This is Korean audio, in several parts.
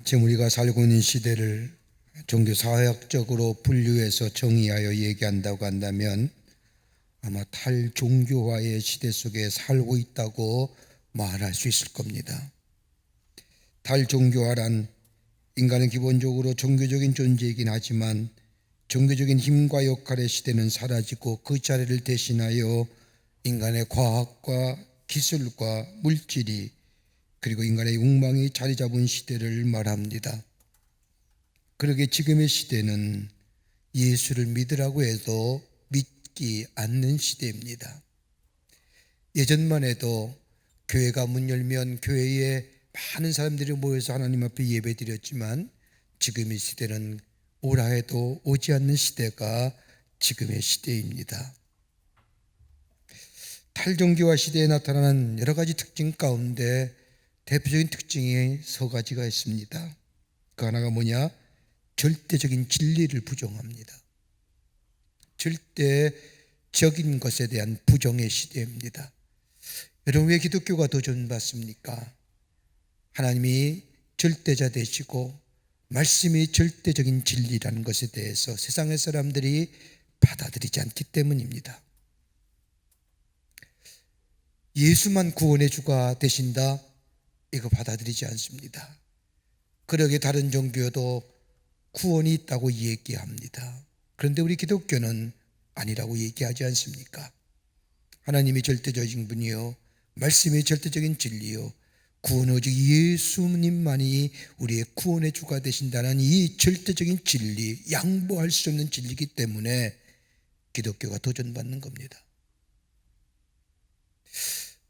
지금 우리가 살고 있는 시대를 종교사회학적으로 분류해서 정의하여 얘기한다고 한다면 아마 탈종교화의 시대 속에 살고 있다고 말할 수 있을 겁니다. 탈종교화란 인간은 기본적으로 종교적인 존재이긴 하지만 종교적인 힘과 역할의 시대는 사라지고 그 자리를 대신하여 인간의 과학과 기술과 물질이 그리고 인간의 욕망이 자리 잡은 시대를 말합니다. 그러게 지금의 시대는 예수를 믿으라고 해도 믿지 않는 시대입니다. 예전만 해도 교회가 문 열면 교회에 많은 사람들이 모여서 하나님 앞에 예배드렸지만 지금의 시대는 오라 해도 오지 않는 시대가 지금의 시대입니다. 탈종교화 시대에 나타나는 여러 가지 특징 가운데 대표적인 특징이 세 가지가 있습니다. 그 하나가 뭐냐? 절대적인 진리를 부정합니다. 절대적인 것에 대한 부정의 시대입니다. 여러분, 왜 기독교가 도전받습니까? 하나님이 절대자 되시고 말씀이 절대적인 진리라는 것에 대해서 세상의 사람들이 받아들이지 않기 때문입니다. 예수만 구원의 주가 되신다, 이거 받아들이지 않습니다. 그러게 다른 종교도 구원이 있다고 얘기합니다. 그런데 우리 기독교는 아니라고 얘기하지 않습니까? 하나님이 절대적인 분이요, 말씀이 절대적인 진리요, 구원 오직 예수님만이 우리의 구원의 주가 되신다는 이 절대적인 진리, 양보할 수 없는 진리이기 때문에 기독교가 도전받는 겁니다.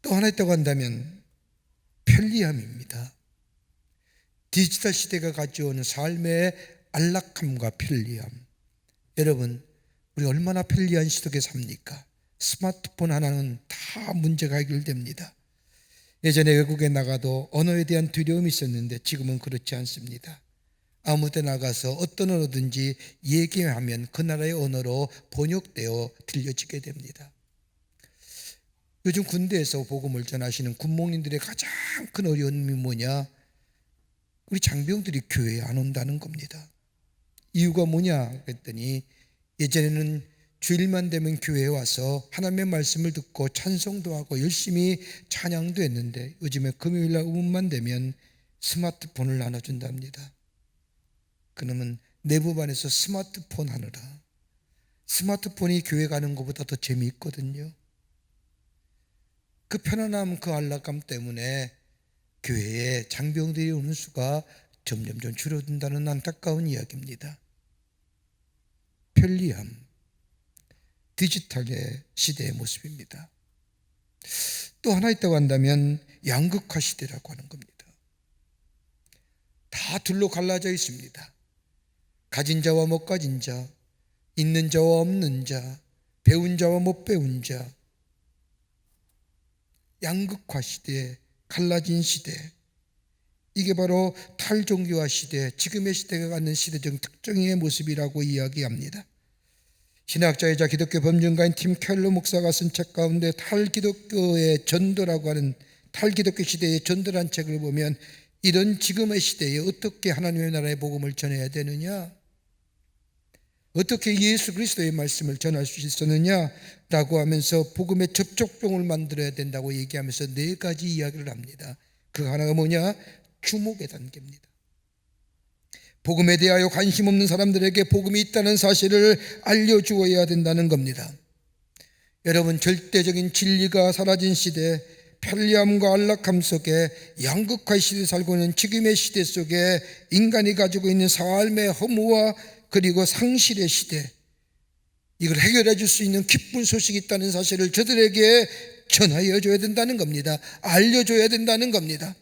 또 하나 있다고 한다면 편리함입니다. 디지털 시대가 가져오는 삶의 안락함과 편리함. 여러분, 우리 얼마나 편리한 시대에 삽니까? 스마트폰 하나는 다 문제가 해결됩니다. 예전에 외국에 나가도 언어에 대한 두려움이 있었는데 지금은 그렇지 않습니다. 아무 데 나가서 어떤 언어든지 얘기하면 그 나라의 언어로 번역되어 들려지게 됩니다. 요즘 군대에서 복음을 전하시는 군목님들의 가장 큰 어려움이 뭐냐? 우리 장병들이 교회에 안 온다는 겁니다. 이유가 뭐냐 그랬더니 예전에는 주일만 되면 교회에 와서 하나님의 말씀을 듣고 찬송도 하고 열심히 찬양도 했는데 요즘에 금요일날 오후만 되면 스마트폰을 나눠준답니다. 그러면 내부반에서 스마트폰 하느라, 스마트폰이 교회 가는 것보다 더 재미있거든요. 그 편안함, 그 안락감 때문에 교회에 장병들이 오는 수가 점점 줄어든다는 안타까운 이야기입니다. 편리함, 디지털의 시대의 모습입니다. 또 하나 있다고 한다면 양극화 시대라고 하는 겁니다. 다 둘로 갈라져 있습니다. 가진 자와 못 가진 자, 있는 자와 없는 자, 배운 자와 못 배운 자, 양극화 시대, 갈라진 시대, 이게 바로 탈종교화 시대, 지금의 시대가 갖는 시대적 특징의 모습이라고 이야기합니다. 신학자이자 기독교 범증가인 팀 켈러 목사가 쓴 책 가운데 탈기독교의 전도라고 하는, 탈기독교 시대의 전도라는 책을 보면 이런 지금의 시대에 어떻게 하나님의 나라의 복음을 전해야 되느냐, 어떻게 예수 그리스도의 말씀을 전할 수 있었느냐라고 하면서 복음의 접촉점을 만들어야 된다고 얘기하면서 4가지 이야기를 합니다. 그 하나가 뭐냐? 주목의 단계입니다. 복음에 대하여 관심 없는 사람들에게 복음이 있다는 사실을 알려주어야 된다는 겁니다. 여러분, 절대적인 진리가 사라진 시대, 편리함과 안락함 속에 양극화의 시대에 살고 있는 지금의 시대 속에 인간이 가지고 있는 삶의 허무와 그리고 상실의 시대, 이걸 해결해 줄 수 있는 기쁜 소식이 있다는 사실을 저들에게 전하여 줘야 된다는 겁니다. 알려줘야 된다는 겁니다.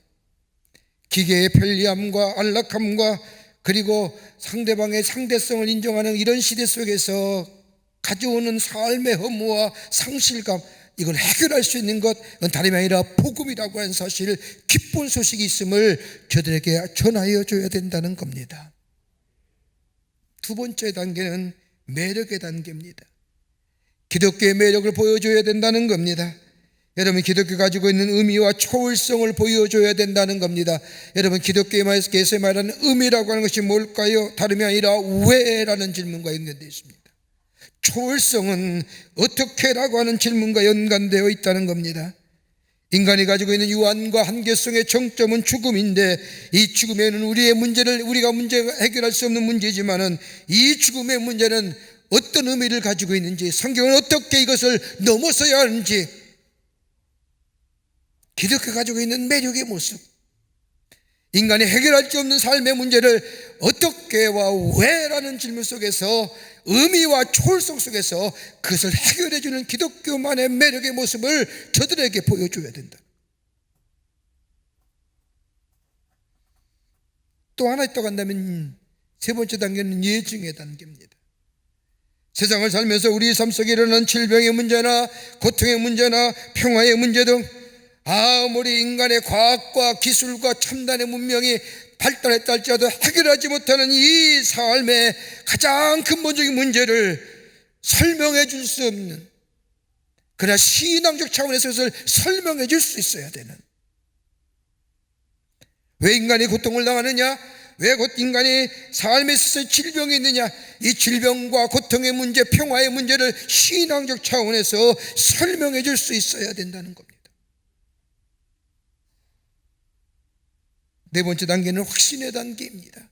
기계의 편리함과 안락함과 그리고 상대방의 상대성을 인정하는 이런 시대 속에서 가져오는 삶의 허무와 상실감, 이걸 해결할 수 있는 것은 다름이 아니라 복음이라고 하는 사실, 기쁜 소식이 있음을 저들에게 전하여 줘야 된다는 겁니다. 두 번째 단계는 매력의 단계입니다. 기독교의 매력을 보여줘야 된다는 겁니다. 여러분, 기독교 가지고 있는 의미와 초월성을 보여줘야 된다는 겁니다. 여러분, 기독교에서 말하는 의미라고 하는 것이 뭘까요? 다름이 아니라 왜라는 질문과 연관되어 있습니다. 초월성은 어떻게라고 하는 질문과 연관되어 있다는 겁니다. 인간이 가지고 있는 유한과 한계성의 정점은 죽음인데, 이 죽음에는 우리가 해결할 수 없는 문제지만은, 이 죽음의 문제는 어떤 의미를 가지고 있는지, 성경은 어떻게 이것을 넘어서야 하는지, 기독교가 가지고 있는 매력의 모습, 인간이 해결할 수 없는 삶의 문제를 어떻게와 왜라는 질문 속에서, 의미와 초월성 속에서 그것을 해결해 주는 기독교만의 매력의 모습을 저들에게 보여줘야 된다. 또 하나 있다고 한다면 세 번째 단계는 예증의 단계입니다. 세상을 살면서 우리 삶 속에 일어나는 질병의 문제나 고통의 문제나 평화의 문제 등, 아무리 인간의 과학과 기술과 첨단의 문명이 발달했다 할지라도 해결하지 못하는 이 삶의 가장 근본적인 문제를 설명해 줄 수 없는, 그러나 신앙적 차원에서 그것을 설명해 줄 수 있어야 되는, 왜 인간이 고통을 당하느냐, 왜 인간이 삶에 있어서 질병이 있느냐, 이 질병과 고통의 문제, 평화의 문제를 신앙적 차원에서 설명해 줄 수 있어야 된다는 겁니다. 네 번째 단계는 확신의 단계입니다.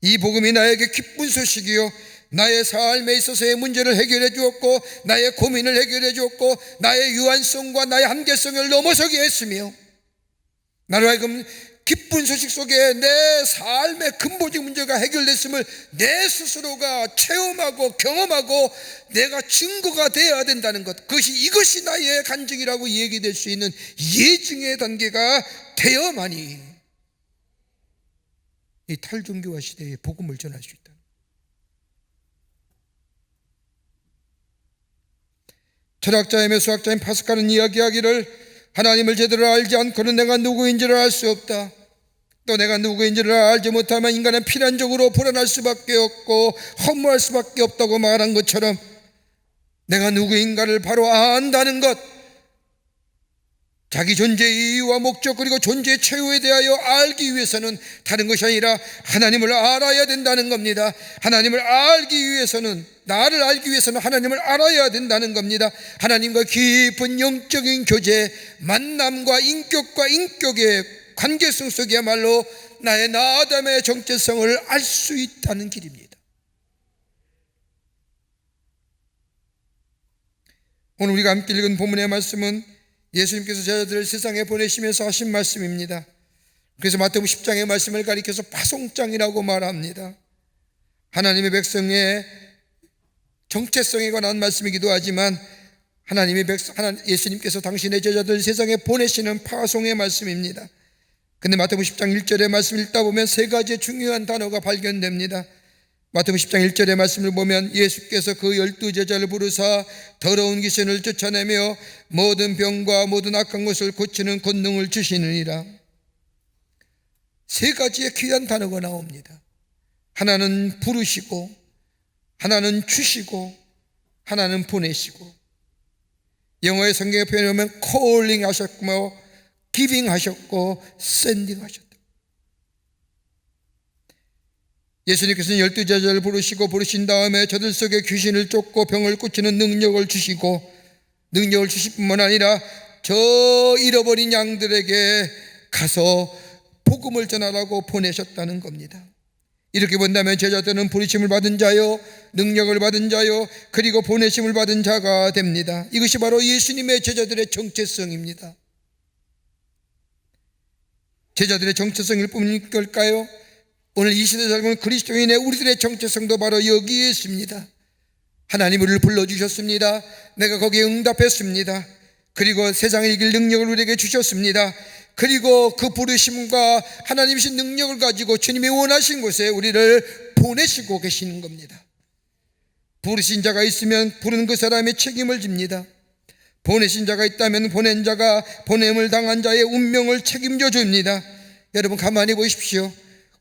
이 복음이 나에게 기쁜 소식이요, 나의 삶에 있어서의 문제를 해결해 주었고, 나의 고민을 해결해 주었고, 나의 유한성과 나의 한계성을 넘어서게 했으며, 나로 하여금 기쁜 소식 속에 내 삶의 근본적 문제가 해결됐음을 내 스스로가 체험하고 경험하고 내가 증거가 되어야 된다는 것, 이것이 나의 간증이라고 얘기될 수 있는 예증의 단계가 되어야만이 이 탈종교화 시대에 복음을 전할 수 있다. 철학자이며 수학자인 파스칼은 이야기하기를, 하나님을 제대로 알지 않고는 내가 누구인지를 알 수 없다. 또 내가 누구인지를 알지 못하면 인간은 필연적으로 불안할 수밖에 없고 허무할 수밖에 없다고 말한 것처럼, 내가 누구인가를 바로 안다는 것, 자기 존재의 이유와 목적 그리고 존재의 최후에 대하여 알기 위해서는 다른 것이 아니라 하나님을 알아야 된다는 겁니다. 하나님을 알기 위해서는, 나를 알기 위해서는 하나님을 알아야 된다는 겁니다. 하나님과 깊은 영적인 교제, 만남과 인격과 인격의 관계성 속이야말로 나의 아담의 정체성을 알 수 있다는 길입니다. 오늘 우리가 함께 읽은 본문의 말씀은 예수님께서 제자들을 세상에 보내시면서 하신 말씀입니다. 그래서 마태복음 10장의 말씀을 가리켜서 파송장이라고 말합니다. 하나님의 백성의 정체성에 관한 말씀이기도 하지만, 예수님께서 당신의 제자들 세상에 보내시는 파송의 말씀입니다. 근데 마태복음 10장 1절의 말씀 읽다 보면 세 가지의 중요한 단어가 발견됩니다. 마태복음 10장 1절의 말씀을 보면 예수께서 그 12제자를 부르사 더러운 귀신을 쫓아내며 모든 병과 모든 악한 것을 고치는 권능을 주시느니라. 세 가지의 귀한 단어가 나옵니다. 하나는 부르시고, 하나는 주시고, 하나는 보내시고. 영어의 성경에 표현하면 calling 하셨고, giving 하셨고, sending 하셨다. 예수님께서는 12제자를 부르신 다음에 저들 속에 귀신을 쫓고 병을 고치는 능력을 주시고, 능력을 주실 뿐만 아니라 저 잃어버린 양들에게 가서 복음을 전하라고 보내셨다는 겁니다. 이렇게 본다면 제자들은 부르심을 받은 자요, 능력을 받은 자요, 그리고 보내심을 받은 자가 됩니다. 이것이 바로 예수님의 제자들의 정체성입니다. 제자들의 정체성일 뿐일까요? 오늘 이 시대에 살고 그리스도인의 우리들의 정체성도 바로 여기에 있습니다. 하나님 우리를 불러주셨습니다. 내가 거기에 응답했습니다. 그리고 세상을 이길 능력을 우리에게 주셨습니다. 그리고 그 부르심과 하나님이신 능력을 가지고 주님이 원하신 곳에 우리를 보내시고 계시는 겁니다. 부르신 자가 있으면 부른 그 사람의 책임을 집니다. 보내신 자가 있다면 보낸 자가 보냄을 당한 자의 운명을 책임져 줍니다. 여러분 가만히 보십시오.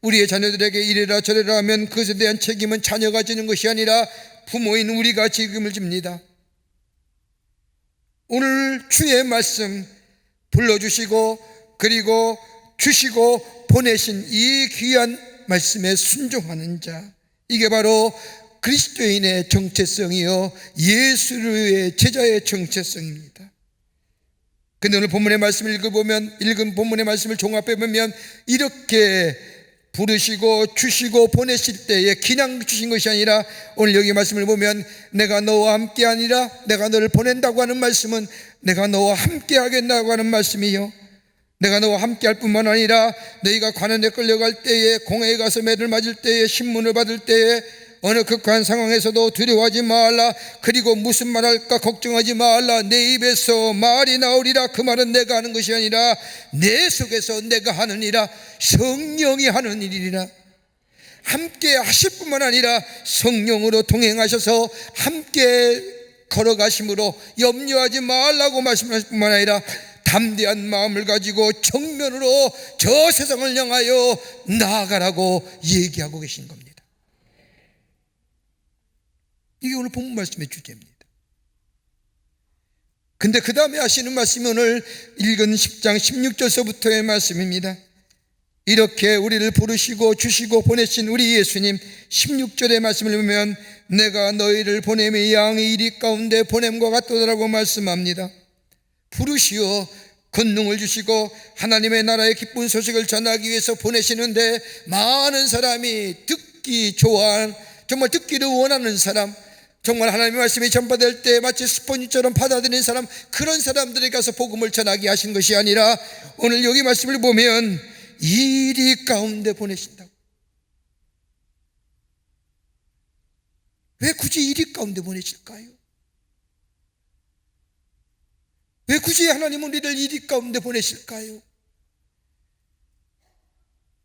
우리의 자녀들에게 이래라 저래라 하면 그것에 대한 책임은 자녀가 지는 것이 아니라 부모인 우리가 책임을 집니다. 오늘 주의 말씀 불러주시고 그리고 주시고 보내신 이 귀한 말씀에 순종하는 자, 이게 바로 그리스도인의 정체성이요 예수의 제자의 정체성입니다. 근데 오늘 본문의 말씀을 읽은 본문의 말씀을 종합해 보면 이렇게 부르시고 주시고 보내실 때에 그냥 주신 것이 아니라 오늘 여기 말씀을 보면 내가 너와 함께 아니라 내가 너를 보낸다고 하는 말씀은 내가 너와 함께 하겠다고 하는 말씀이요, 내가 너와 함께 할 뿐만 아니라 너희가 관원에 끌려갈 때에, 공회에 가서 매를 맞을 때에, 신문을 받을 때에 어느 극한 상황에서도 두려워하지 말라. 그리고 무슨 말할까 걱정하지 말라. 내 입에서 말이 나오리라. 그 말은 내가 하는 것이 아니라 내 속에서 내가 하는 일이라. 성령이 하는 일이라. 함께 하실 뿐만 아니라 성령으로 동행하셔서 함께 걸어가심으로 염려하지 말라고 말씀하실 뿐만 아니라 담대한 마음을 가지고 정면으로 저 세상을 향하여 나아가라고 얘기하고 계신 겁니다. 이게 오늘 본문 말씀의 주제입니다. 근데 그 다음에 하시는 말씀이 오늘 읽은 10장 16절서부터의 말씀입니다. 이렇게 우리를 부르시고 주시고 보내신 우리 예수님 16절의 말씀을 보면 내가 너희를 보냄의 양의 이리 가운데 보냄과 같도다라고 말씀합니다. 부르시어 권능을 주시고 하나님의 나라의 기쁜 소식을 전하기 위해서 보내시는데 많은 사람이 듣기 좋아하는, 정말 듣기를 원하는 사람, 정말 하나님의 말씀이 전파될 때 마치 스폰지처럼 받아들이는 사람, 그런 사람들에게 가서 복음을 전하게 하신 것이 아니라 오늘 여기 말씀을 보면 이리 가운데 보내신다고. 왜 굳이 이리 가운데 보내실까요? 왜 굳이 하나님은 우리를 이리 가운데 보내실까요?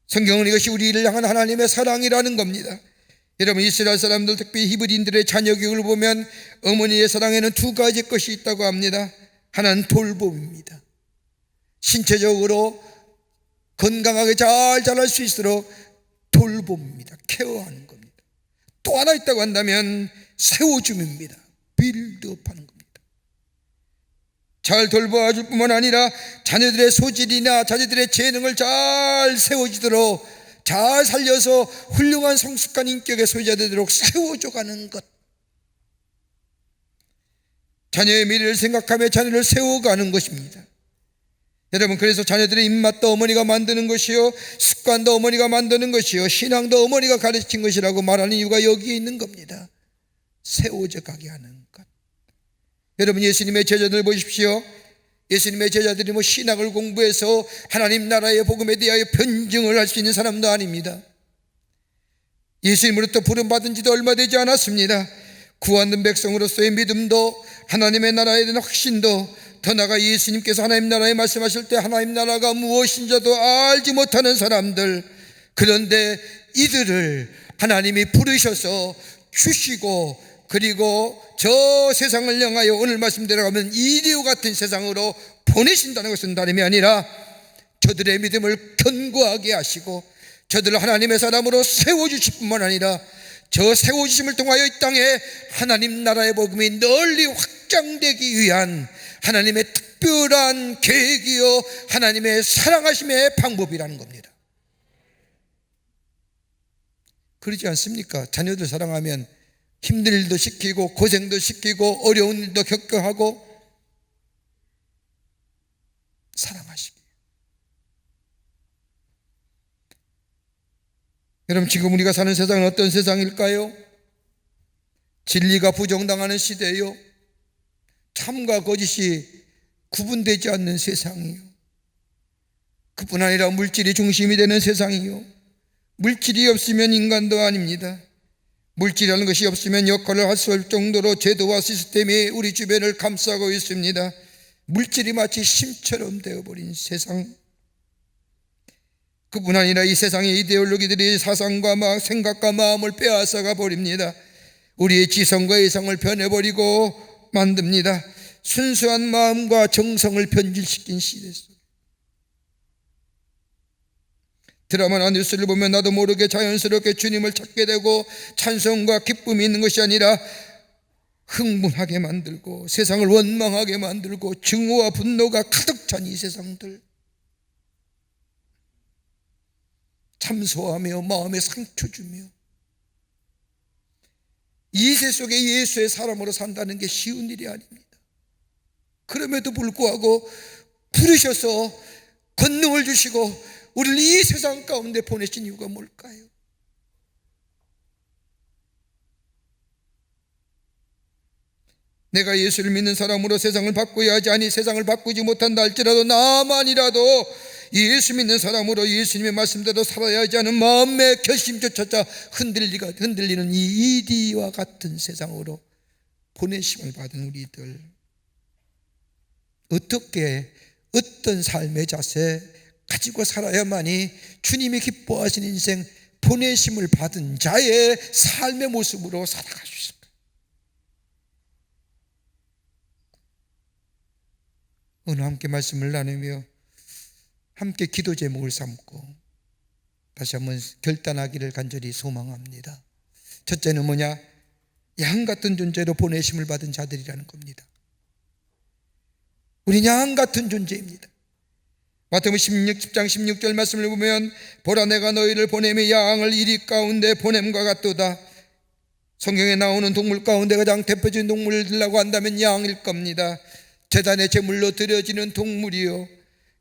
성경은 이것이 우리를 향한 하나님의 사랑이라는 겁니다. 여러분, 이스라엘 사람들, 특히 히브리인들의 자녀 교육을 보면 어머니의 사랑에는 두 가지 것이 있다고 합니다. 하나는 돌봄입니다. 신체적으로 건강하게 잘 자랄 수 있도록 돌봄입니다. 케어하는 겁니다. 또 하나 있다고 한다면 세워줌입니다. 빌드업하는 겁니다. 잘 돌봐줄 뿐만 아니라 자녀들의 소질이나 자녀들의 재능을 잘 세워지도록, 잘 살려서 훌륭한 성숙한 인격의 소유자 되도록 세워줘가는 것. 자녀의 미래를 생각하며 자녀를 세워가는 것입니다. 여러분, 그래서 자녀들의 입맛도 어머니가 만드는 것이요, 습관도 어머니가 만드는 것이요, 신앙도 어머니가 가르친 것이라고 말하는 이유가 여기에 있는 겁니다. 세워져 가게 하는 것. 여러분, 예수님의 제자들 보십시오. 예수님의 제자들이 신학을 공부해서 하나님 나라의 복음에 대하여 변증을 할 수 있는 사람도 아닙니다. 예수님으로부터 부름받은 지도 얼마 되지 않았습니다. 구원된 백성으로서의 믿음도, 하나님의 나라에 대한 확신도, 더 나아가 예수님께서 하나님 나라에 말씀하실 때 하나님 나라가 무엇인지도 알지 못하는 사람들, 그런데 이들을 하나님이 부르셔서 주시고 그리고 저 세상을 향하여 오늘 말씀대로 가면 이리와 같은 세상으로 보내신다는 것은 다름이 아니라 저들의 믿음을 견고하게 하시고 저들을 하나님의 사람으로 세워주실 뿐만 아니라 저 세워주심을 통하여 이 땅에 하나님 나라의 복음이 널리 확장되기 위한 하나님의 특별한 계획이요, 하나님의 사랑하심의 방법이라는 겁니다. 그러지 않습니까? 자녀들 사랑하면 힘든 일도 시키고 고생도 시키고 어려운 일도 겪어하고 사랑하시기. 여러분, 지금 우리가 사는 세상은 어떤 세상일까요? 진리가 부정당하는 시대요, 참과 거짓이 구분되지 않는 세상이요, 그뿐 아니라 물질이 중심이 되는 세상이요, 물질이 없으면 인간도 아닙니다. 물질이라는 것이 없으면 역할을 할 수 없을 정도로 제도와 시스템이 우리 주변을 감싸고 있습니다. 물질이 마치 심처럼 되어버린 세상. 그뿐 아니라 이 세상의 이데올로기들이 사상과 생각과 마음을 빼앗아가 버립니다. 우리의 지성과 이성을 변해버리고 만듭니다. 순수한 마음과 정성을 변질시킨 시대 속. 드라마나 뉴스를 보면 나도 모르게 자연스럽게 주님을 찾게 되고 찬송과 기쁨이 있는 것이 아니라 흥분하게 만들고 세상을 원망하게 만들고 증오와 분노가 가득 찬 이 세상들, 참소하며 마음에 상처 주며 이 세 속에 예수의 사람으로 산다는 게 쉬운 일이 아닙니다. 그럼에도 불구하고 부르셔서 권능을 주시고 우리를 이 세상 가운데 보내신 이유가 뭘까요? 내가 예수를 믿는 사람으로 세상을 바꾸어야 하지, 아니 세상을 바꾸지 못한다 할지라도 나만이라도 예수 믿는 사람으로 예수님의 말씀대로 살아야 하지 않은 마음의 결심조차 흔들리는 이 이디와 같은 세상으로 보내심을 받은 우리들, 어떻게 어떤 삶의 자세 가지고 살아야만이 주님이 기뻐하시는 인생, 보내심을 받은 자의 삶의 모습으로 살아갈 수 있을까요? 오늘 함께 말씀을 나누며 함께 기도 제목을 삼고 다시 한번 결단하기를 간절히 소망합니다. 첫째는 뭐냐? 양 같은 존재로 보내심을 받은 자들이라는 겁니다. 우리 양 같은 존재입니다. 마태복음 10장 16절 말씀을 보면 보라 내가 너희를 보내며 양을 이리 가운데 보냄과 같도다. 성경에 나오는 동물 가운데 가장 대표적인 동물을 들라고 한다면 양일 겁니다. 제단의 제물로 드려지는 동물이요,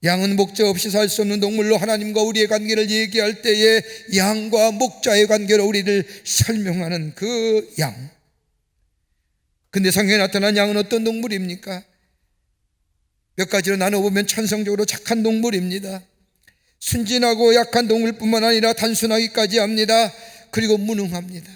양은 목자 없이 살 수 없는 동물로 하나님과 우리의 관계를 얘기할 때에 양과 목자의 관계로 우리를 설명하는 그 양. 근데 성경에 나타난 양은 어떤 동물입니까? 몇 가지로 나눠보면 천성적으로 착한 동물입니다. 순진하고 약한 동물뿐만 아니라 단순하기까지 합니다. 그리고 무능합니다.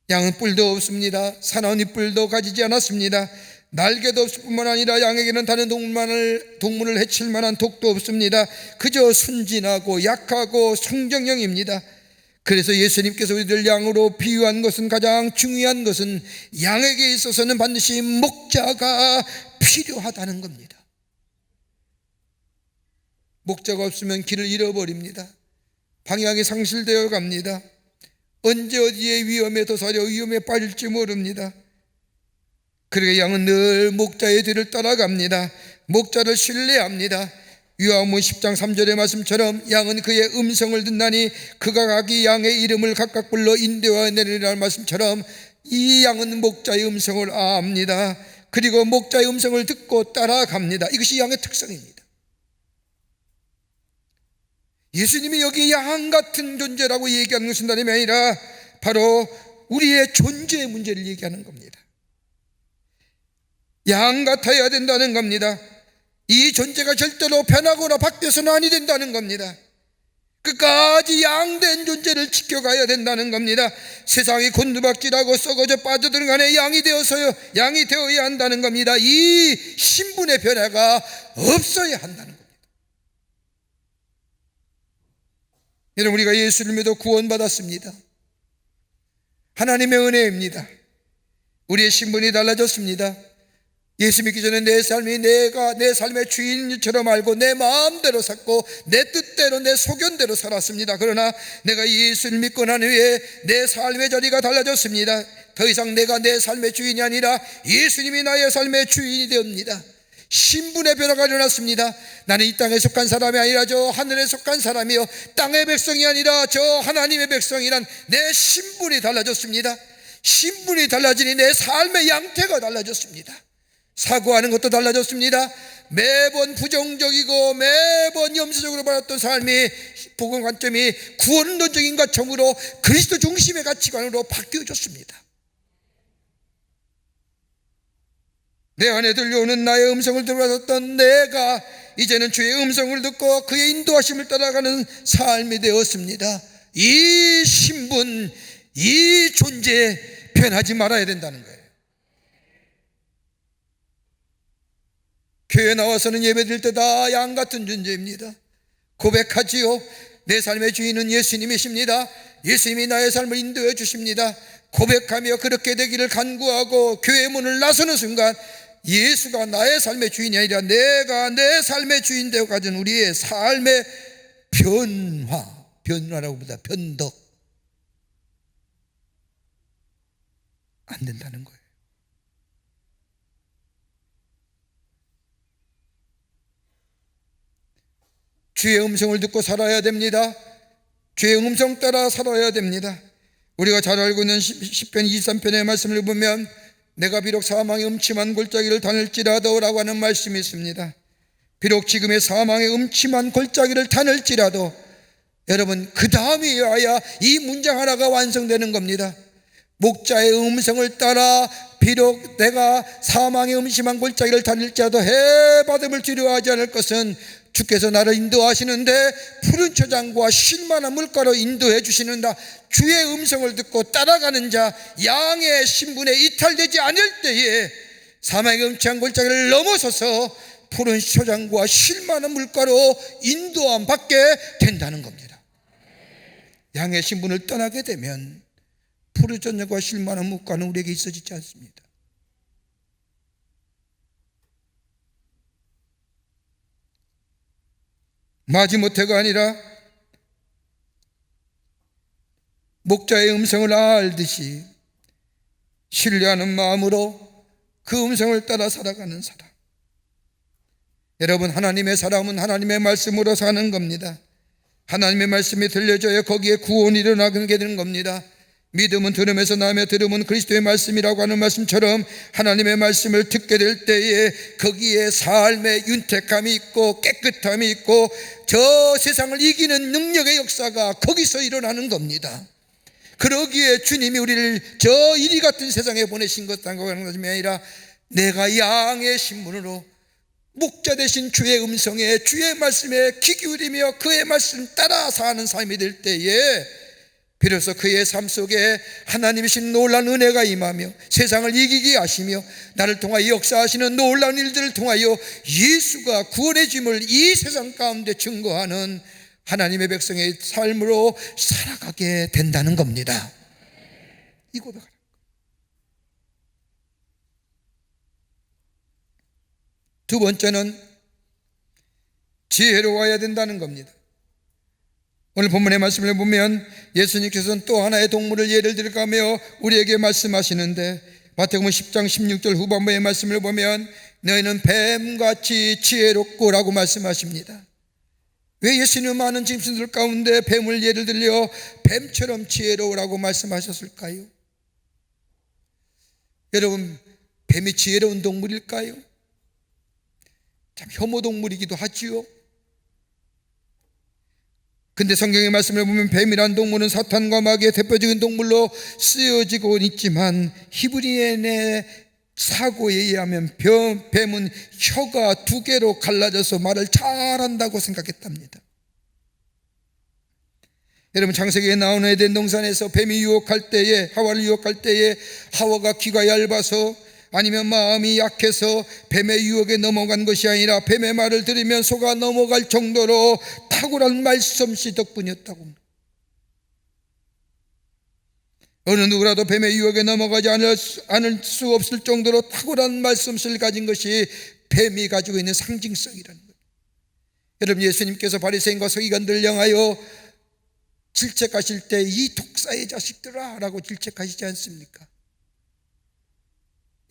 양은 뿔도 없습니다. 사나운 뿔도 가지지 않았습니다. 날개도 없을 뿐만 아니라 양에게는 다른 동물을 해칠 만한 독도 없습니다. 그저 순진하고 약하고 성정형입니다. 그래서 예수님께서 우리들 양으로 비유한 것은, 가장 중요한 것은 양에게 있어서는 반드시 목자가 필요하다는 겁니다. 목자가 없으면 길을 잃어버립니다. 방향이 상실되어 갑니다. 언제 어디에 위험에 도사려 위험에 빠질지 모릅니다. 그러게 양은 늘 목자의 뒤를 따라갑니다. 목자를 신뢰합니다. 요한복음 10장 3절의 말씀처럼 양은 그의 음성을 듣나니 그가 각기 양의 이름을 각각 불러 인도하여 내리라는 말씀처럼 이 양은 목자의 음성을 압니다. 그리고 목자의 음성을 듣고 따라갑니다. 이것이 양의 특성입니다. 예수님이 여기 양 같은 존재라고 얘기하는 것은 다름이 아니라 바로 우리의 존재의 문제를 얘기하는 겁니다. 양 같아야 된다는 겁니다. 이 존재가 절대로 변하거나 바뀌어서는 아니 된다는 겁니다. 끝까지 양된 존재를 지켜가야 된다는 겁니다. 세상이 곤두박질하고 썩어져 빠져든 간에 양이 되어야 한다는 겁니다. 이 신분의 변화가 없어야 한다는 겁니다. 여러분, 우리가 예수를 믿어 구원받았습니다. 하나님의 은혜입니다. 우리의 신분이 달라졌습니다. 예수 믿기 전에 내 삶이 내가 내 삶의 주인처럼 알고 내 마음대로 살고 내 뜻대로 내 소견대로 살았습니다. 그러나 내가 예수를 믿고 난 후에 내 삶의 자리가 달라졌습니다. 더 이상 내가 내 삶의 주인이 아니라 예수님이 나의 삶의 주인이 되옵니다. 신분의 변화가 일어났습니다. 나는 이 땅에 속한 사람이 아니라 저 하늘에 속한 사람이요, 땅의 백성이 아니라 저 하나님의 백성이란 내 신분이 달라졌습니다. 신분이 달라지니 내 삶의 양태가 달라졌습니다. 사고하는 것도 달라졌습니다. 매번 부정적이고 매번 염세적으로 바랐던 삶이, 복음 관점이 구원론적인 가점으로 그리스도 중심의 가치관으로 바뀌어졌습니다. 내 안에 들려오는 나의 음성을 들어왔던 내가 이제는 주의 음성을 듣고 그의 인도하심을 따라가는 삶이 되었습니다. 이 신분, 이 존재 변하지 말아야 된다는 거예요. 교회에 나와서는 예배드릴 때 다 양 같은 존재입니다. 고백하지요. 내 삶의 주인은 예수님이십니다. 예수님이 나의 삶을 인도해 주십니다. 고백하며 그렇게 되기를 간구하고 교회 문을 나서는 순간 예수가 나의 삶의 주인이 아니라 내가 내 삶의 주인 되어 가진 우리의 삶의 변화라고 합니다. 변덕 안 된다는 거예요. 주의 음성을 듣고 살아야 됩니다. 주의 음성 따라 살아야 됩니다. 우리가 잘 알고 있는 시편 23편의 말씀을 보면 내가 비록 사망의 음침한 골짜기를 다닐지라도 라고 하는 말씀이 있습니다. 비록 지금의 사망의 음침한 골짜기를 다닐지라도 여러분, 그 다음이 와야 이 문장 하나가 완성되는 겁니다. 목자의 음성을 따라 비록 내가 사망의 음침한 골짜기를 다닐지라도 해바람을 두려워하지 않을 것은 주께서 나를 인도하시는데 푸른 초장과 쉴만한 물가로 인도해 주시는다. 주의 음성을 듣고 따라가는 자, 양의 신분에 이탈되지 않을 때에 사망의 음침한 골짜기를 넘어서서 푸른 초장과 쉴만한 물가로 인도함 받게 된다는 겁니다. 양의 신분을 떠나게 되면 푸른 초장과 쉴만한 물가는 우리에게 있어지지 않습니다. 마지못해가 아니라 목자의 음성을 알듯이 신뢰하는 마음으로 그 음성을 따라 살아가는 사람. 여러분, 하나님의 사람은 하나님의 말씀으로 사는 겁니다. 하나님의 말씀이 들려져야 거기에 구원이 일어나게 되는 겁니다. 믿음은 들음에서 나며 들음은 그리스도의 말씀이라고 하는 말씀처럼 하나님의 말씀을 듣게 될 때에 거기에 삶의 윤택함이 있고 깨끗함이 있고 저 세상을 이기는 능력의 역사가 거기서 일어나는 겁니다. 그러기에 주님이 우리를 저 이리 같은 세상에 보내신 것도 하는 것이 아니라 내가 양의 신분으로 목자 되신 주의 음성에 주의 말씀에 귀 기울이며 그의 말씀 따라 사는 삶이 될 때에 비로소 그의 삶 속에 하나님이신 놀라운 은혜가 임하며 세상을 이기게 하시며 나를 통하여 역사하시는 놀라운 일들을 통하여 예수가 구원의 짐을 이 세상 가운데 증거하는 하나님의 백성의 삶으로 살아가게 된다는 겁니다. 이 고백을. 두 번째는 지혜로워야 된다는 겁니다. 오늘 본문의 말씀을 보면 예수님께서는 또 하나의 동물을 예를 들어가며 우리에게 말씀하시는데 마태복음 10장 16절 후반부의 말씀을 보면 너희는 뱀같이 지혜롭고 라고 말씀하십니다. 왜 예수님은 많은 짐승들 가운데 뱀을 예를 들려 뱀처럼 지혜로우라고 말씀하셨을까요? 여러분, 뱀이 지혜로운 동물일까요? 참 혐오동물이기도 하지요. 근데 성경의 말씀을 보면 뱀이란 동물은 사탄과 마귀의 대표적인 동물로 쓰여지고 있지만 히브리인의 사고에 의하면 뱀은 혀가 두 개로 갈라져서 말을 잘한다고 생각했답니다. 여러분, 창세기에 나오는 에덴 동산에서 뱀이 유혹할 때에, 하와를 유혹할 때에 하와가 귀가 얇아서 아니면 마음이 약해서 뱀의 유혹에 넘어간 것이 아니라 뱀의 말을 들으면 속아 넘어갈 정도로 탁월한 말솜씨 덕분이었다고 합니다. 어느 누구라도 뱀의 유혹에 넘어가지 않을 수 없을 정도로 탁월한 말솜씨를 가진 것이 뱀이 가지고 있는 상징성이라는 거예요. 여러분, 예수님께서 바리새인과 서기관들을 향하여 질책하실 때 이 독사의 자식들아 라고 질책하시지 않습니까?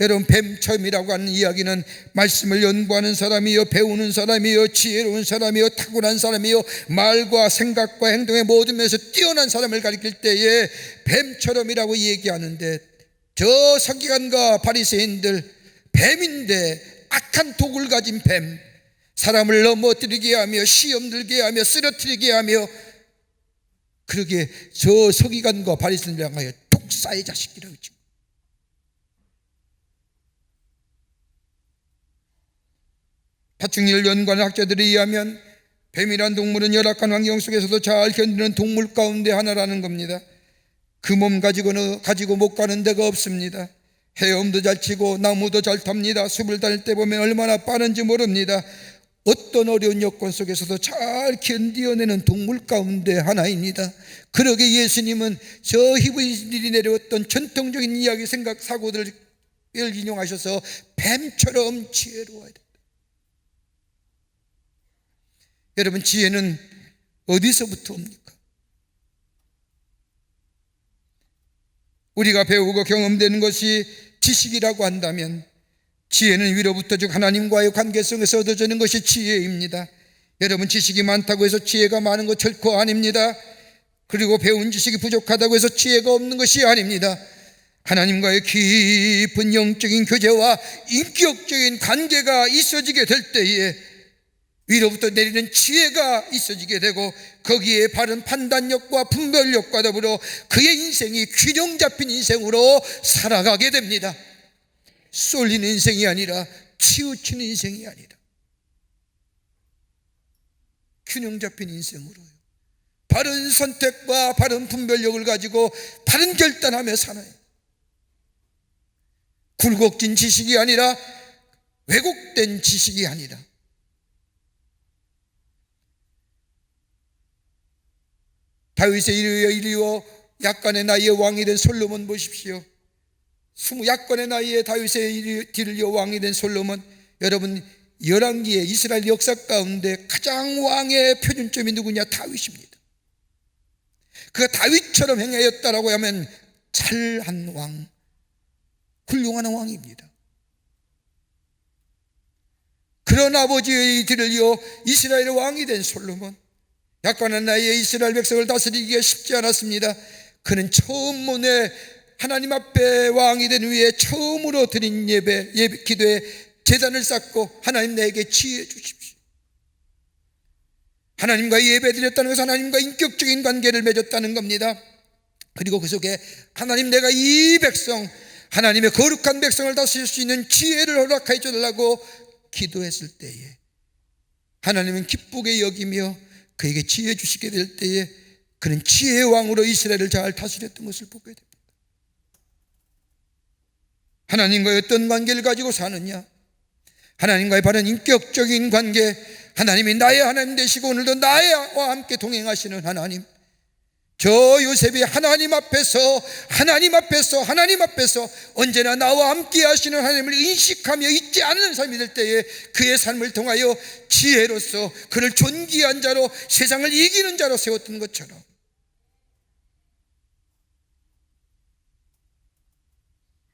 여러분, 뱀처럼이라고 하는 이야기는 말씀을 연구하는 사람이요, 배우는 사람이요, 지혜로운 사람이요, 탁월한 사람이요, 말과 생각과 행동의 모든 면에서 뛰어난 사람을 가리킬 때에 뱀처럼이라고 얘기하는데 저 서기관과 바리새인들 뱀인데 악한 독을 가진 뱀, 사람을 넘어뜨리게 하며 시험 들게 하며 쓰러뜨리게 하며 그러게 저 서기관과 바리새인들 향하여 독사의 자식이라고 했죠. 파충류를 연구하는 학자들에 의하면 뱀이란 동물은 열악한 환경 속에서도 잘 견디는 동물 가운데 하나라는 겁니다. 그 몸 가지고 못 가는 데가 없습니다. 헤엄도 잘 치고 나무도 잘 탑니다. 숲을 다닐 때 보면 얼마나 빠른지 모릅니다. 어떤 어려운 여건 속에서도 잘 견디어내는 동물 가운데 하나입니다. 그러게 예수님은 저 히브리인들이 내려왔던 전통적인 이야기, 생각, 사고들을 인용하셔서 뱀처럼 지혜로워야 된다. 여러분, 지혜는 어디서부터 옵니까? 우리가 배우고 경험되는 것이 지식이라고 한다면 지혜는 위로부터 즉 하나님과의 관계성에서 얻어지는 것이 지혜입니다. 여러분, 지식이 많다고 해서 지혜가 많은 것 결코 아닙니다. 그리고 배운 지식이 부족하다고 해서 지혜가 없는 것이 아닙니다. 하나님과의 깊은 영적인 교제와 인격적인 관계가 있어지게 될 때에 위로부터 내리는 지혜가 있어지게 되고, 거기에 바른 판단력과 분별력과 더불어 그의 인생이 균형 잡힌 인생으로 살아가게 됩니다. 쏠리는 인생이 아니라 치우치는 인생이 아니라 균형 잡힌 인생으로요, 바른 선택과 바른 분별력을 가지고 바른 결단하며 사나요. 굴곡진 지식이 아니라 왜곡된 지식이 아니라. 다윗의 이리요 약간의 나이에 왕이 된 솔로몬 보십시오. 약간의 나이에 다윗의 뒤를 이어 왕이 된 솔로몬, 여러분, 열왕기의 이스라엘 역사 가운데 가장 왕의 표준점이 누구냐? 다윗입니다. 그가 다윗처럼 행하였다라고 하면 잘한 왕, 훌륭한 왕입니다. 그런 아버지의 뒤를 이어 이스라엘의 왕이 된 솔로몬, 약간의 나이에 이스라엘 백성을 다스리기가 쉽지 않았습니다. 그는 처음에 하나님 앞에 왕이 된 후에 처음으로 드린 기도에 제단을 쌓고, 하나님 내게 지혜 주십시오. 하나님과 예배 드렸다는 것은 하나님과 인격적인 관계를 맺었다는 겁니다. 그리고 그 속에 하나님, 내가 이 백성, 하나님의 거룩한 백성을 다스릴 수 있는 지혜를 허락하여 주달라고 기도했을 때에 하나님은 기쁘게 여기며 그에게 지혜 주시게 될 때에 그는 지혜의 왕으로 이스라엘을 잘 다스렸던 것을 보게 됩니다. 하나님과의 어떤 관계를 가지고 사느냐? 하나님과의 바른 인격적인 관계, 하나님이 나의 하나님 되시고 오늘도 나와 함께 동행하시는 하나님, 저 요셉이 하나님 앞에서 언제나 나와 함께 하시는 하나님을 인식하며 잊지 않는 삶이 될 때에 그의 삶을 통하여 지혜로서 그를 존귀한 자로, 세상을 이기는 자로 세웠던 것처럼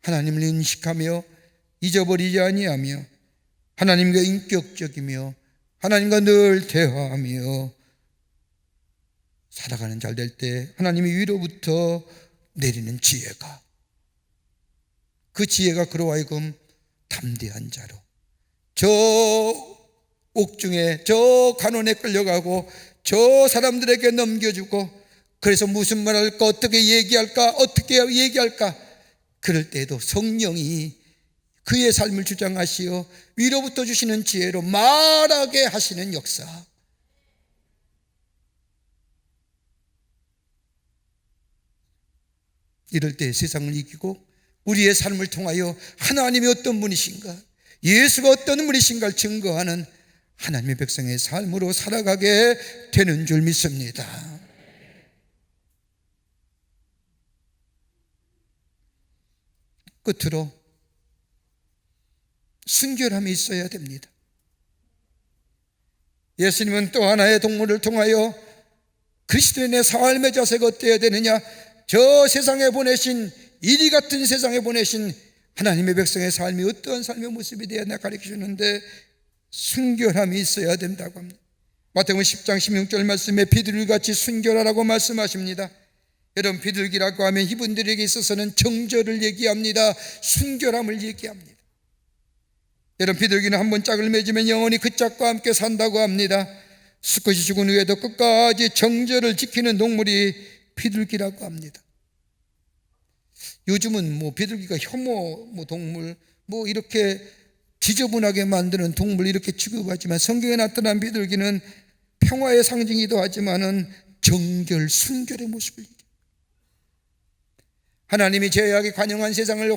하나님을 인식하며 잊어버리지 아니하며 하나님과 인격적이며 하나님과 늘 대화하며 살아가는 잘 될 때 하나님이 위로부터 내리는 지혜가, 그 지혜가 그로 하여금 담대한 자로, 저 옥중에 저 관원에 끌려가고 저 사람들에게 넘겨주고, 그래서 무슨 말 할까, 어떻게 얘기할까, 그럴 때에도 성령이 그의 삶을 주장하시어 위로부터 주시는 지혜로 말하게 하시는 역사. 이럴 때 세상을 이기고 우리의 삶을 통하여 하나님이 어떤 분이신가, 예수가 어떤 분이신가를 증거하는 하나님의 백성의 삶으로 살아가게 되는 줄 믿습니다. 끝으로 순결함이 있어야 됩니다. 예수님은 또 하나의 동물을 통하여 그리스도인의 삶의 자세가 어때야 되느냐, 저 세상에 보내신, 이리 같은 세상에 보내신 하나님의 백성의 삶이 어떠한 삶의 모습이 되어야 하나 가르쳐주는데 순결함이 있어야 된다고 합니다. 마태복음 10장 16절 말씀에 비둘기같이 순결하라고 말씀하십니다. 여러분, 비둘기라고 하면 이분들에게 있어서는 정절을 얘기합니다. 순결함을 얘기합니다. 여러분, 비둘기는 한번 짝을 맺으면 영원히 그 짝과 함께 산다고 합니다. 수컷이 죽은 후에도 끝까지 정절을 지키는 동물이 비둘기라고 합니다. 요즘은 비둘기가 혐오 동물, 이렇게 지저분하게 만드는 동물 이렇게 취급하지만, 성경에 나타난 비둘기는 평화의 상징이기도 하지만은 정결, 순결의 모습을 얘기합니다. 하나님이 죄악이 관영한 세상을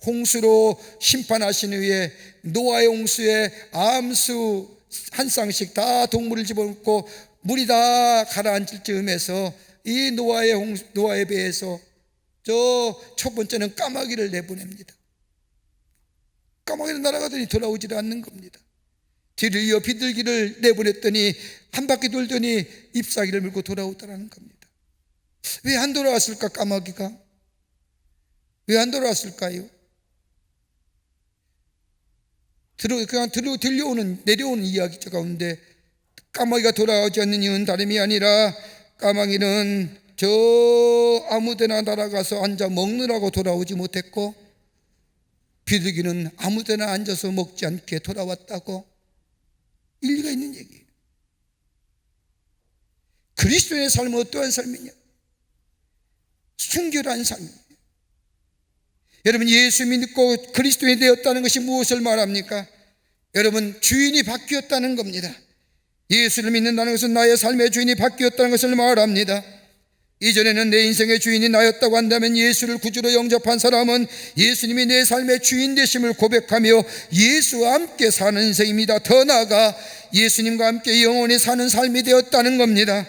홍수로 심판하신 후에 노아의 홍수에 암수 한 쌍씩 다 동물을 집어넣고 물이 다 가라앉을 즈음에서 이 노아의 배에서 저 첫 번째는 까마귀를 내보냅니다. 까마귀는 날아가더니 돌아오지를 않는 겁니다. 뒤를 이어 비둘기를 내보냈더니 한 바퀴 돌더니 잎사귀를 물고 돌아오더라는 겁니다. 왜 안 돌아왔을까? 까마귀가 왜 안 돌아왔을까요? 그냥 내려오는 이야기 가운데 까마귀가 돌아오지 않는 이유는 다름이 아니라 까마귀는 저 아무데나 날아가서 앉아 먹느라고 돌아오지 못했고 비둘기는 아무데나 앉아서 먹지 않게 돌아왔다고. 일리가 있는 얘기예요. 그리스도의 삶은 어떠한 삶이냐? 순결한 삶이에요. 여러분, 예수 믿고 그리스도인이 되었다는 것이 무엇을 말합니까? 여러분, 주인이 바뀌었다는 겁니다. 예수를 믿는다는 것은 나의 삶의 주인이 바뀌었다는 것을 말합니다. 이전에는 내 인생의 주인이 나였다고 한다면 예수를 구주로 영접한 사람은 예수님이 내 삶의 주인 되심을 고백하며 예수와 함께 사는 인생입니다. 더 나아가 예수님과 함께 영원히 사는 삶이 되었다는 겁니다.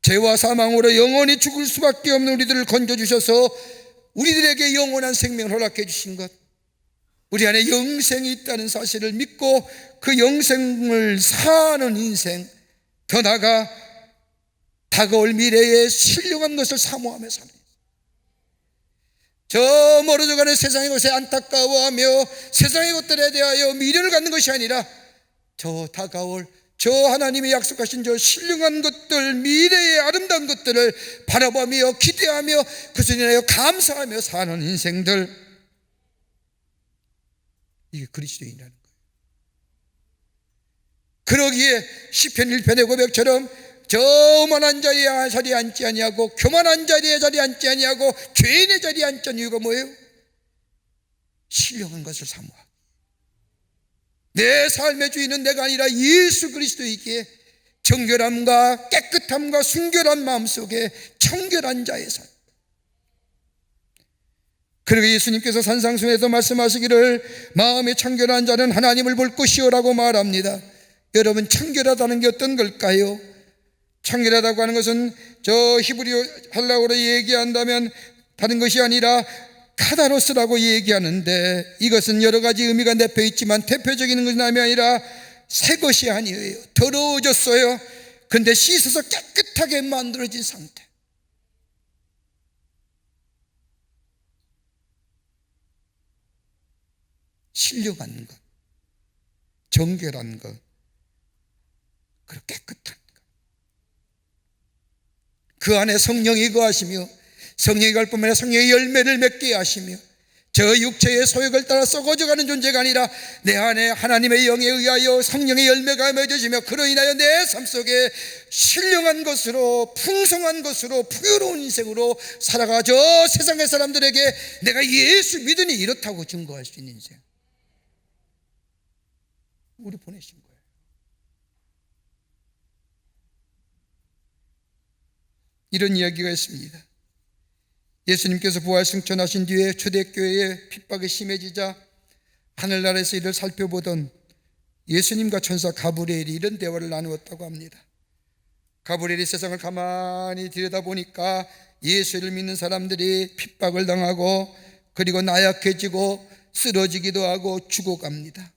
죄와 사망으로 영원히 죽을 수밖에 없는 우리들을 건져주셔서 우리들에게 영원한 생명을 허락해 주신 것, 우리 안에 영생이 있다는 사실을 믿고 그 영생을 사는 인생, 더 나아가 다가올 미래에 신령한 것을 사모하며 사는, 저 멀어져가는 세상의 것에 안타까워하며 세상의 것들에 대하여 미련을 갖는 것이 아니라 저 다가올 저 하나님이 약속하신 저 신령한 것들, 미래의 아름다운 것들을 바라보며 기대하며 그것을 인하여 감사하며 사는 인생들, 이게 그리스도인이라는 거예요. 그러기에 시편 1편의 고백처럼 저만한 자리에 앉지 아니하고 교만한 자리에 앉지 아니하고 죄인의 자리에 앉는 이유가 뭐예요? 신령한 것을 사모하고 내 삶의 주인은 내가 아니라 예수 그리스도이기에 정결함과 깨끗함과 순결한 마음속에 청결한 자의 삶. 그리고 예수님께서 산상수에서 말씀하시기를 마음이 청결한 자는 하나님을 볼 것이요라고 말합니다. 여러분, 청결하다는 게 어떤 걸까요? 청결하다고 하는 것은 저 히브리어 헬라어로 얘기한다면 다른 것이 아니라 카다로스라고 얘기하는데, 이것은 여러 가지 의미가 내포 있지만 대표적인 것이 아니라 새 것이 아니에요. 더러워졌어요. 근데 씻어서 깨끗하게 만들어진 상태. 신령한 것, 정결한 것, 그리고 깨끗한 것. 그 안에 성령이 거하시며 성령이 갈 뿐만 아니라 성령의 열매를 맺게 하시며 저 육체의 소욕을 따라 썩어져가는 존재가 아니라 내 안에 하나님의 영에 의하여 성령의 열매가 맺어지며 그로 인하여 내 삶 속에 신령한 것으로, 풍성한 것으로, 풍요로운 인생으로 살아가 저 세상의 사람들에게 내가 예수 믿으니 이렇다고 증거할 수 있는 인생, 우리 보내신 거예요. 이런 이야기가 있습니다. 예수님께서 부활 승천하신 뒤에 초대교회의 핍박이 심해지자 하늘나라에서 이를 살펴보던 예수님과 천사 가브리엘이 이런 대화를 나누었다고 합니다. 가브리엘이 세상을 가만히 들여다보니까 예수를 믿는 사람들이 핍박을 당하고 그리고 나약해지고 쓰러지기도 하고 죽어갑니다.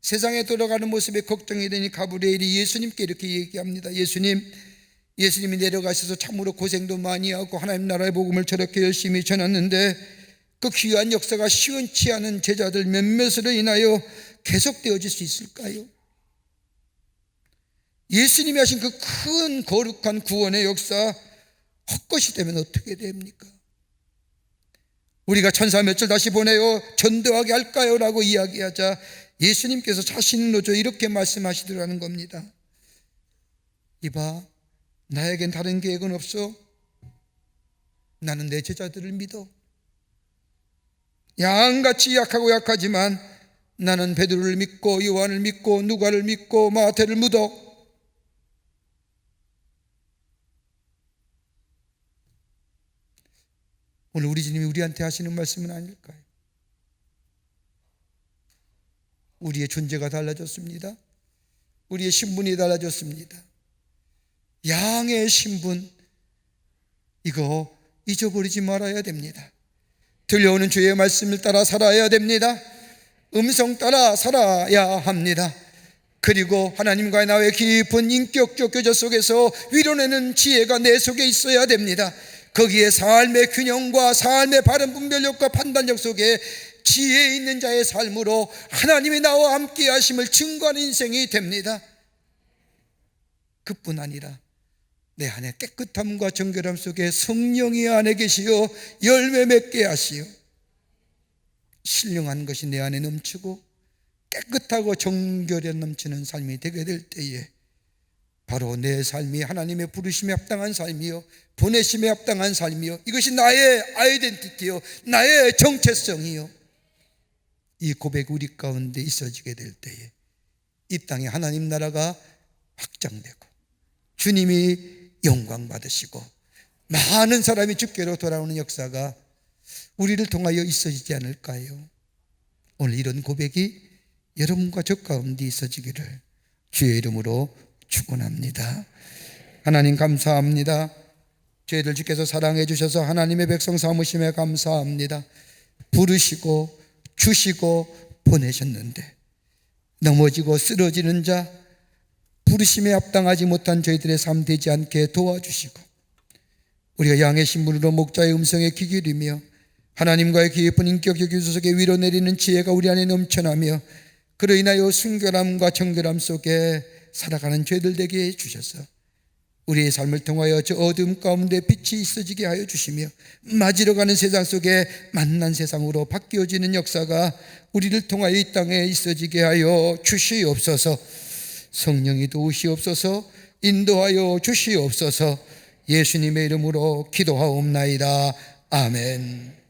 세상에 돌아가는 모습에 걱정이 되니 가브리엘이 예수님께 이렇게 얘기합니다. 예수님이 내려가셔서 참으로 고생도 많이 하고 하나님 나라의 복음을 저렇게 열심히 전했는데 그 귀한 역사가 시원치 않은 제자들 몇몇으로 인하여 계속되어질 수 있을까요? 예수님이 하신 그 큰 거룩한 구원의 역사 헛것이 되면 어떻게 됩니까? 우리가 천사 몇줄 다시 보내요 전도하게 할까요? 라고 이야기하자 예수님께서 자신으로저 이렇게 말씀하시더라는 겁니다. 이봐, 나에겐 다른 계획은 없어. 나는 내 제자들을 믿어. 양같이 약하고 약하지만 나는 베드로를 믿고 요한을 믿고 누가를 믿고 마태를 믿어. 오늘 우리 주님이 우리한테 하시는 말씀은 아닐까요? 우리의 존재가 달라졌습니다. 우리의 신분이 달라졌습니다. 양의 신분, 이거 잊어버리지 말아야 됩니다. 들려오는 주의 말씀을 따라 살아야 됩니다. 음성 따라 살아야 합니다. 그리고 하나님과의 나의 깊은 인격적 교제 속에서 위로내는 지혜가 내 속에 있어야 됩니다. 거기에 삶의 균형과 삶의 바른 분별력과 판단력 속에 지혜 있는 자의 삶으로 하나님이 나와 함께 하심을 증거하는 인생이 됩니다. 그뿐 아니라 내 안에 깨끗함과 정결함 속에 성령이 안에 계시어 열매 맺게 하시어 신령한 것이 내 안에 넘치고 깨끗하고 정결에 넘치는 삶이 되게 될 때에 바로 내 삶이 하나님의 부르심에 합당한 삶이요 보내심에 합당한 삶이요 이것이 나의 아이덴티티요 나의 정체성이요 이 고백이 우리 가운데 있어지게 될 때에 이 땅에 하나님 나라가 확장되고 주님이 영광 받으시고 많은 사람이 주께로 돌아오는 역사가 우리를 통하여 있어지지 않을까요? 오늘 이런 고백이 여러분과 저 가운데 있어지기를 주의 이름으로 축원합니다. 하나님 감사합니다. 저희들 주께서 사랑해 주셔서 하나님의 백성 삼으심에 감사합니다. 부르시고 주시고 보내셨는데 넘어지고 쓰러지는 자 부르심에 합당하지 못한 저희들의 삶 되지 않게 도와주시고 우리가 양의 신분으로 목자의 음성에 귀 기울이며 하나님과의 깊은 인격적 교제 속에 위로 내리는 지혜가 우리 안에 넘쳐나며 그로 인하여 순결함과 정결함 속에 살아가는 죄들 되게 해주셔서 우리의 삶을 통하여 저 어둠 가운데 빛이 있어지게 하여 주시며 맞으러 가는 세상 속에 만난 세상으로 바뀌어지는 역사가 우리를 통하여 이 땅에 있어지게 하여 주시옵소서. 성령이 도우시옵소서. 인도하여 주시옵소서. 예수님의 이름으로 기도하옵나이다. 아멘.